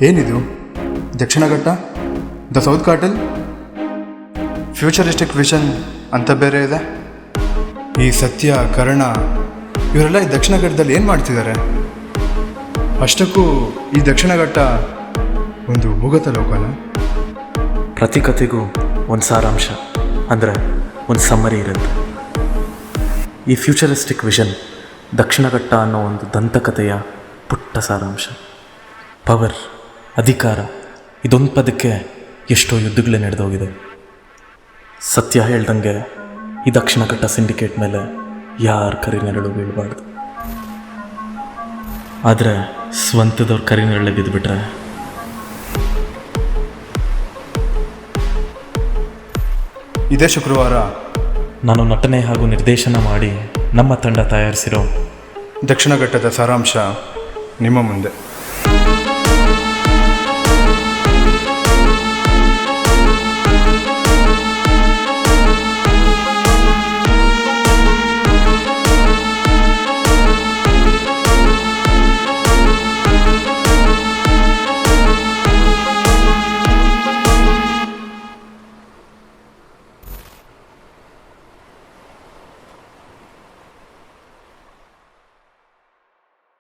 ಏನಿದು? ದಕ್ಷಿಣ ಘಟ್ಟ, the south ಕಾಟಲ್, futuristic vision ಅಂತ ಬೇರೆ ಇದೆ. ಈ ಸತ್ಯ, ಕರ್ಣ ಇವರೆಲ್ಲ ಈ ದಕ್ಷಿಣ ಘಟ್ಟದಲ್ಲಿ ಏನು ಮಾಡ್ತಿದ್ದಾರೆ? ಅಷ್ಟಕ್ಕೂ ಈ ದಕ್ಷಿಣ ಘಟ್ಟ ಒಂದು ಭೂಗತ ಲೋಕನ? ಪ್ರತಿ ಕಥೆಗೂ ಒಂದು ಸಾರಾಂಶ ಅಂದರೆ ಒಂದು ಸಮ್ಮರಿ ಇರುತ್ತೆ. ಈ ಫ್ಯೂಚರಿಸ್ಟಿಕ್ ವಿಷನ್ ದಕ್ಷಿಣ ಘಟ್ಟ ಅನ್ನೋ ಒಂದು ದಂತಕಥೆಯ ಪುಟ್ಟ ಸಾರಾಂಶ. ಪವರ್, ಅಧಿಕಾರ, ಇದೊಂದು ಪದಕ್ಕೆ ಎಷ್ಟೋ ಯುದ್ಧಗಳೇ ನಡೆದೋಗಿದೆ. ಸತ್ಯ ಹೇಳ್ದಂಗೆ ಈ ದಕ್ಷಿಣ ಘಟ್ಟ ಸಿಂಡಿಕೇಟ್ ಮೇಲೆ ಯಾರ ಕರಿನೆರಳು ಬೀಳಬಾರ್ದು. ಆದರೆ ಸ್ವಂತದವ್ರ ಕರಿನೆರಳೆ ಬಿದ್ದುಬಿಟ್ರೆ ಇದೇ ಶುಕ್ರವಾರ ನಾನು ನಟನೆ ಹಾಗೂ ನಿರ್ದೇಶನ ಮಾಡಿ ನಮ್ಮ ತಂಡ ತಯಾರಿಸಿರೋ ದಕ್ಷಿಣ ಘಟ್ಟದ ಸಾರಾಂಶ ನಿಮ್ಮ ಮುಂದೆ.